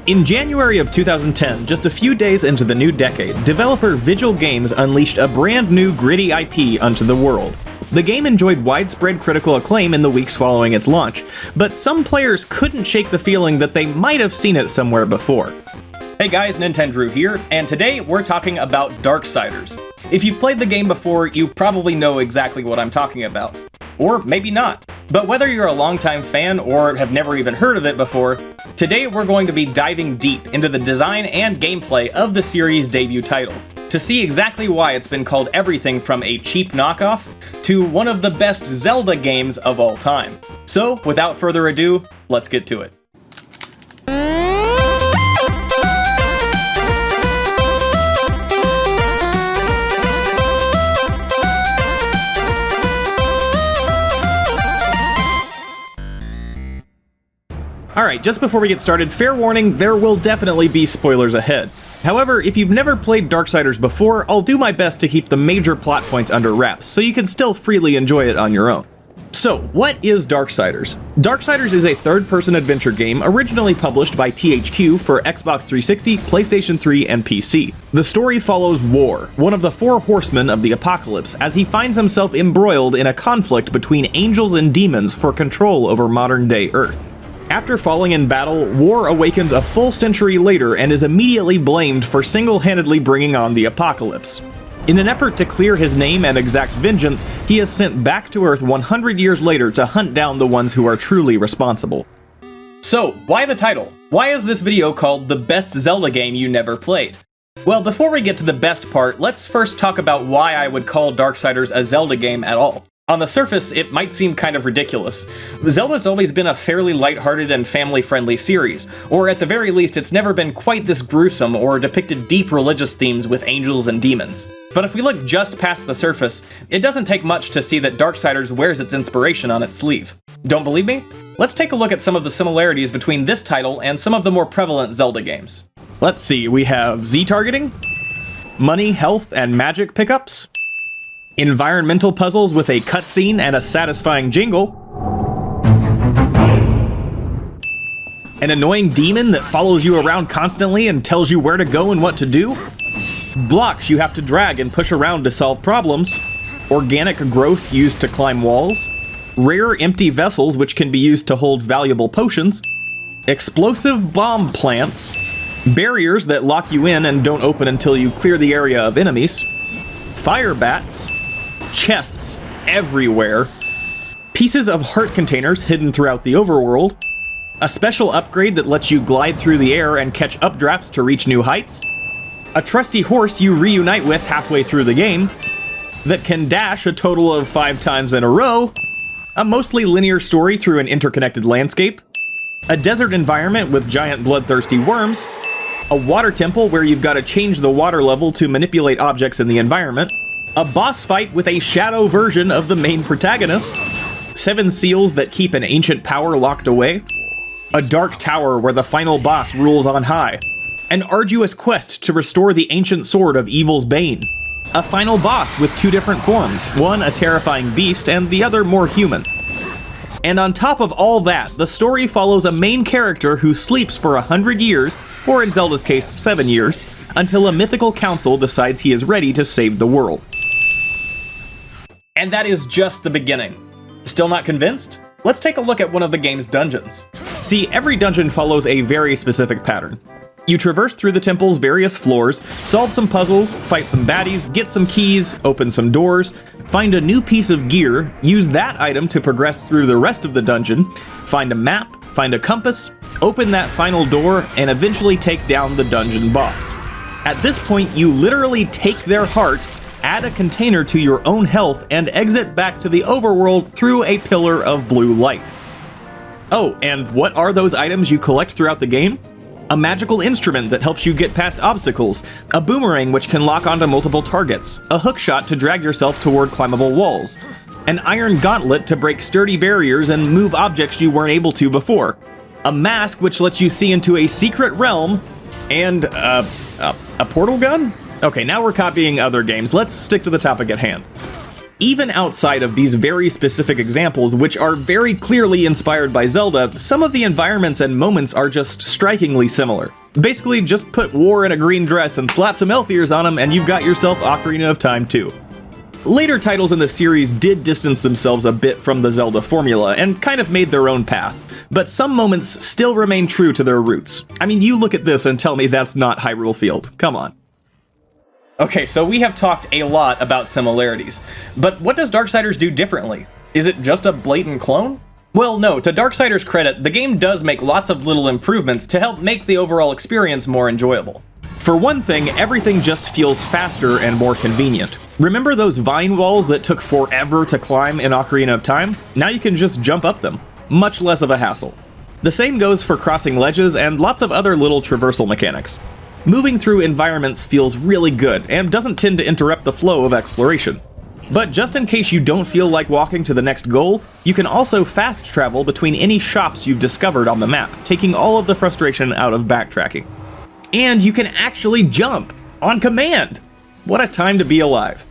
In January of 2010, just a few days into the new decade, developer Vigil Games unleashed a brand new gritty IP onto the world. The game enjoyed widespread critical acclaim in the weeks following its launch, but some players couldn't shake the feeling that they might have seen it somewhere before. Hey guys, Nintendrew here, and today we're talking about Darksiders. If you've played the game before, you probably know exactly what I'm talking about. Or maybe not. But whether you're a longtime fan or have never even heard of it before, today we're going to be diving deep into the design and gameplay of the series' debut title, to see exactly why it's been called everything from a cheap knockoff to one of the best Zelda games of all time. So, without further ado, let's get to it. Alright, just before we get started, fair warning, there will definitely be spoilers ahead. However, if you've never played Darksiders before, I'll do my best to keep the major plot points under wraps, so you can still freely enjoy it on your own. So, what is Darksiders? Darksiders is a third-person adventure game originally published by THQ for Xbox 360, PlayStation 3, and PC. The story follows War, one of the four horsemen of the apocalypse, as he finds himself embroiled in a conflict between angels and demons for control over modern-day Earth. After falling in battle, War awakens a full century later and is immediately blamed for single-handedly bringing on the apocalypse. In an effort to clear his name and exact vengeance, he is sent back to Earth 100 years later to hunt down the ones who are truly responsible. So, why the title? Why is this video called The Best Zelda Game You Never Played? Well, before we get to the best part, let's first talk about why I would call Darksiders a Zelda game at all. On the surface, it might seem kind of ridiculous. Zelda's always been a fairly lighthearted and family-friendly series, or at the very least it's never been quite this gruesome or depicted deep religious themes with angels and demons. But if we look just past the surface, it doesn't take much to see that Darksiders wears its inspiration on its sleeve. Don't believe me? Let's take a look at some of the similarities between this title and some of the more prevalent Zelda games. Let's see, we have Z-targeting, money, health, and magic pickups, environmental puzzles with a cutscene and a satisfying jingle, an annoying demon that follows you around constantly and tells you where to go and what to do, blocks you have to drag and push around to solve problems, organic growth used to climb walls, rare empty vessels which can be used to hold valuable potions, explosive bomb plants, barriers that lock you in and don't open until you clear the area of enemies, fire bats, chests everywhere, pieces of heart containers hidden throughout the overworld, a special upgrade that lets you glide through the air and catch updrafts to reach new heights, a trusty horse you reunite with halfway through the game, that can dash a total of 5 times in a row, a mostly linear story through an interconnected landscape, a desert environment with giant bloodthirsty worms, a water temple where you've got to change the water level to manipulate objects in the environment, a boss fight with a shadow version of the main protagonist, 7 seals that keep an ancient power locked away, a dark tower where the final boss rules on high, an arduous quest to restore the ancient sword of evil's bane, a final boss with 2 different forms, one a terrifying beast and the other more human. And on top of all that, the story follows a main character who sleeps for 100 years, or in Zelda's case, 7 years, until a mythical council decides he is ready to save the world. And that is just the beginning. Still not convinced? Let's take a look at one of the game's dungeons. See, every dungeon follows a very specific pattern. You traverse through the temple's various floors, solve some puzzles, fight some baddies, get some keys, open some doors, find a new piece of gear, use that item to progress through the rest of the dungeon, find a map, find a compass, open that final door, and eventually take down the dungeon boss. At this point, you literally take their heart, add a container to your own health, and exit back to the overworld through a pillar of blue light. Oh, and what are those items you collect throughout the game? A magical instrument that helps you get past obstacles, a boomerang which can lock onto multiple targets, a hookshot to drag yourself toward climbable walls, an iron gauntlet to break sturdy barriers and move objects you weren't able to before, a mask which lets you see into a secret realm, and a portal gun? Okay, now we're copying other games. Let's stick to the topic at hand. Even outside of these very specific examples, which are very clearly inspired by Zelda, some of the environments and moments are just strikingly similar. Basically, just put War in a green dress and slap some elf ears on him and you've got yourself Ocarina of Time 2. Later titles in the series did distance themselves a bit from the Zelda formula and kind of made their own path, but some moments still remain true to their roots. I mean, you look at this and tell me that's not Hyrule Field. Come on. Okay, so we have talked a lot about similarities, but what does Darksiders do differently? Is it just a blatant clone? Well, no, to Darksiders' credit, the game does make lots of little improvements to help make the overall experience more enjoyable. For one thing, everything just feels faster and more convenient. Remember those vine walls that took forever to climb in Ocarina of Time? Now you can just jump up them. Much less of a hassle. The same goes for crossing ledges and lots of other little traversal mechanics. Moving through environments feels really good and doesn't tend to interrupt the flow of exploration. But just in case you don't feel like walking to the next goal, you can also fast travel between any shops you've discovered on the map, taking all of the frustration out of backtracking. And you can actually jump on command! What a time to be alive.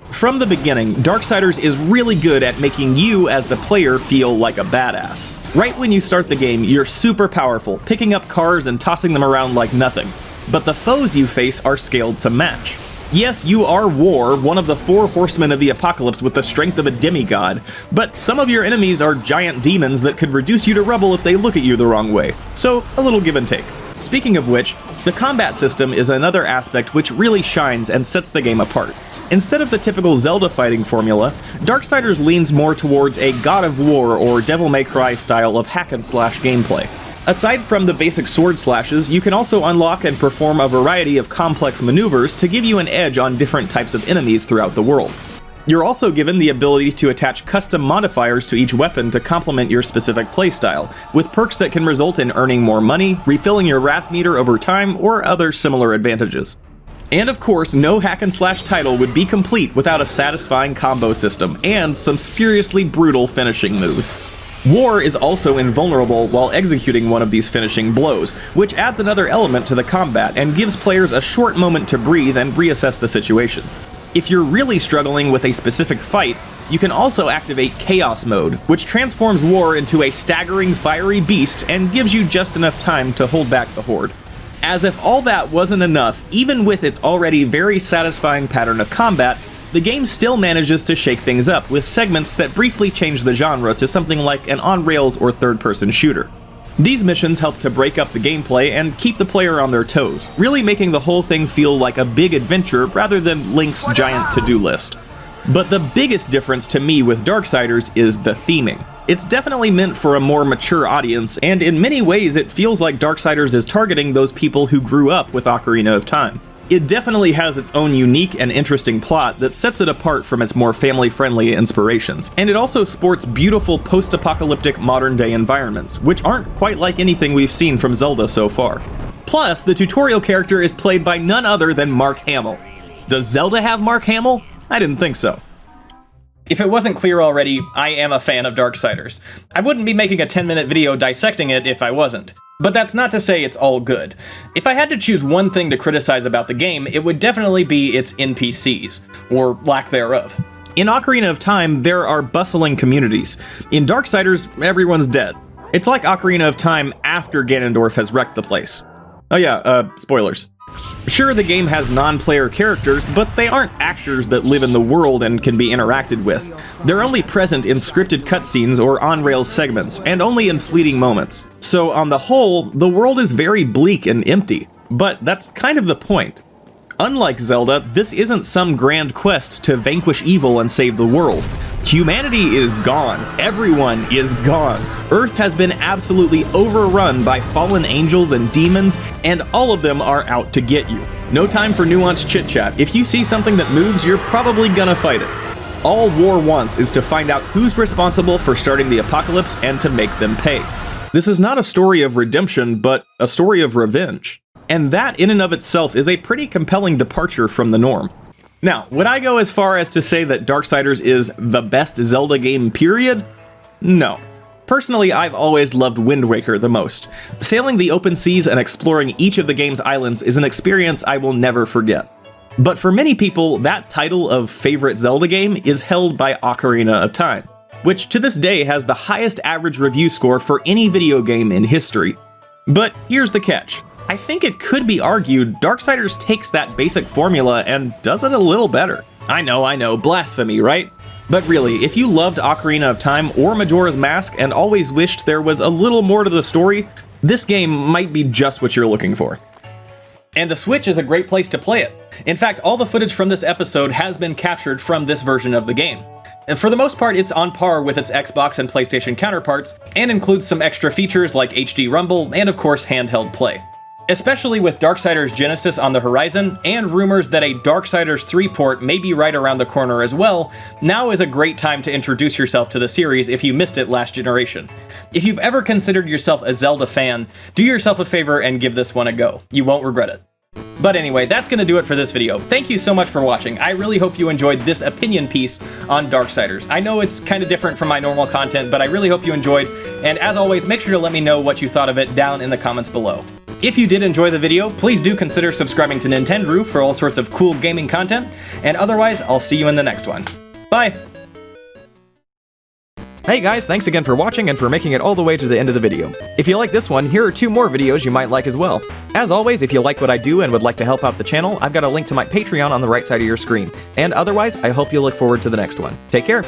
From the beginning, Darksiders is really good at making you as the player feel like a badass. Right when you start the game, you're super powerful, picking up cars and tossing them around like nothing. But the foes you face are scaled to match. Yes, you are War, one of the 4 horsemen of the apocalypse with the strength of a demigod, but some of your enemies are giant demons that could reduce you to rubble if they look at you the wrong way. So, a little give and take. Speaking of which, the combat system is another aspect which really shines and sets the game apart. Instead of the typical Zelda fighting formula, Darksiders leans more towards a God of War or Devil May Cry style of hack-and-slash gameplay. Aside from the basic sword slashes, you can also unlock and perform a variety of complex maneuvers to give you an edge on different types of enemies throughout the world. You're also given the ability to attach custom modifiers to each weapon to complement your specific playstyle, with perks that can result in earning more money, refilling your wrath meter over time, or other similar advantages. And of course, no hack-and-slash title would be complete without a satisfying combo system, and some seriously brutal finishing moves. War is also invulnerable while executing one of these finishing blows, which adds another element to the combat and gives players a short moment to breathe and reassess the situation. If you're really struggling with a specific fight, you can also activate Chaos Mode, which transforms War into a staggering fiery beast and gives you just enough time to hold back the horde. As if all that wasn't enough, even with its already very satisfying pattern of combat, the game still manages to shake things up with segments that briefly change the genre to something like an on-rails or third-person shooter. These missions help to break up the gameplay and keep the player on their toes, really making the whole thing feel like a big adventure rather than Link's giant to-do list. But the biggest difference to me with Darksiders is the theming. It's definitely meant for a more mature audience, and in many ways it feels like Darksiders is targeting those people who grew up with Ocarina of Time. It definitely has its own unique and interesting plot that sets it apart from its more family-friendly inspirations, and it also sports beautiful post-apocalyptic modern-day environments, which aren't quite like anything we've seen from Zelda so far. Plus, the tutorial character is played by none other than Mark Hamill. Does Zelda have Mark Hamill? I didn't think so. If it wasn't clear already, I am a fan of Darksiders. I wouldn't be making a 10-minute video dissecting it if I wasn't. But that's not to say it's all good. If I had to choose one thing to criticize about the game, it would definitely be its NPCs, or lack thereof. In Ocarina of Time, there are bustling communities. In Darksiders, everyone's dead. It's like Ocarina of Time after Ganondorf has wrecked the place. Oh yeah, spoilers. Sure, the game has non-player characters, but they aren't actors that live in the world and can be interacted with. They're only present in scripted cutscenes or on-rails segments, and only in fleeting moments. So on the whole, the world is very bleak and empty. But that's kind of the point. Unlike Zelda, this isn't some grand quest to vanquish evil and save the world. Humanity is gone. Everyone is gone. Earth has been absolutely overrun by fallen angels and demons, and all of them are out to get you. No time for nuanced chit-chat. If you see something that moves, you're probably gonna fight it. All War wants is to find out who's responsible for starting the apocalypse and to make them pay. This is not a story of redemption, but a story of revenge. And that in and of itself is a pretty compelling departure from the norm. Now, would I go as far as to say that Darksiders is the best Zelda game, period? No. Personally, I've always loved Wind Waker the most. Sailing the open seas and exploring each of the game's islands is an experience I will never forget. But for many people, that title of favorite Zelda game is held by Ocarina of Time, which to this day has the highest average review score for any video game in history. But here's the catch. I think it could be argued Darksiders takes that basic formula and does it a little better. I know, blasphemy, right? But really, if you loved Ocarina of Time or Majora's Mask and always wished there was a little more to the story, this game might be just what you're looking for. And the Switch is a great place to play it. In fact, all the footage from this episode has been captured from this version of the game. For the most part, it's on par with its Xbox and PlayStation counterparts, and includes some extra features like HD Rumble and of course handheld play. Especially with Darksiders Genesis on the horizon, and rumors that a Darksiders 3 port may be right around the corner as well, now is a great time to introduce yourself to the series if you missed it last generation. If you've ever considered yourself a Zelda fan, do yourself a favor and give this one a go. You won't regret it. But anyway, that's gonna do it for this video. Thank you so much for watching. I really hope you enjoyed this opinion piece on Darksiders. I know it's kind of different from my normal content, but I really hope you enjoyed, and as always, make sure to let me know what you thought of it down in the comments below. If you did enjoy the video, please do consider subscribing to Nintendrew for all sorts of cool gaming content, and otherwise, I'll see you in the next one. Bye! Hey guys, thanks again for watching and for making it all the way to the end of the video. If you like this one, here are 2 more videos you might like as well. As always, if you like what I do and would like to help out the channel, I've got a link to my Patreon on the right side of your screen. And otherwise, I hope you look forward to the next one. Take care!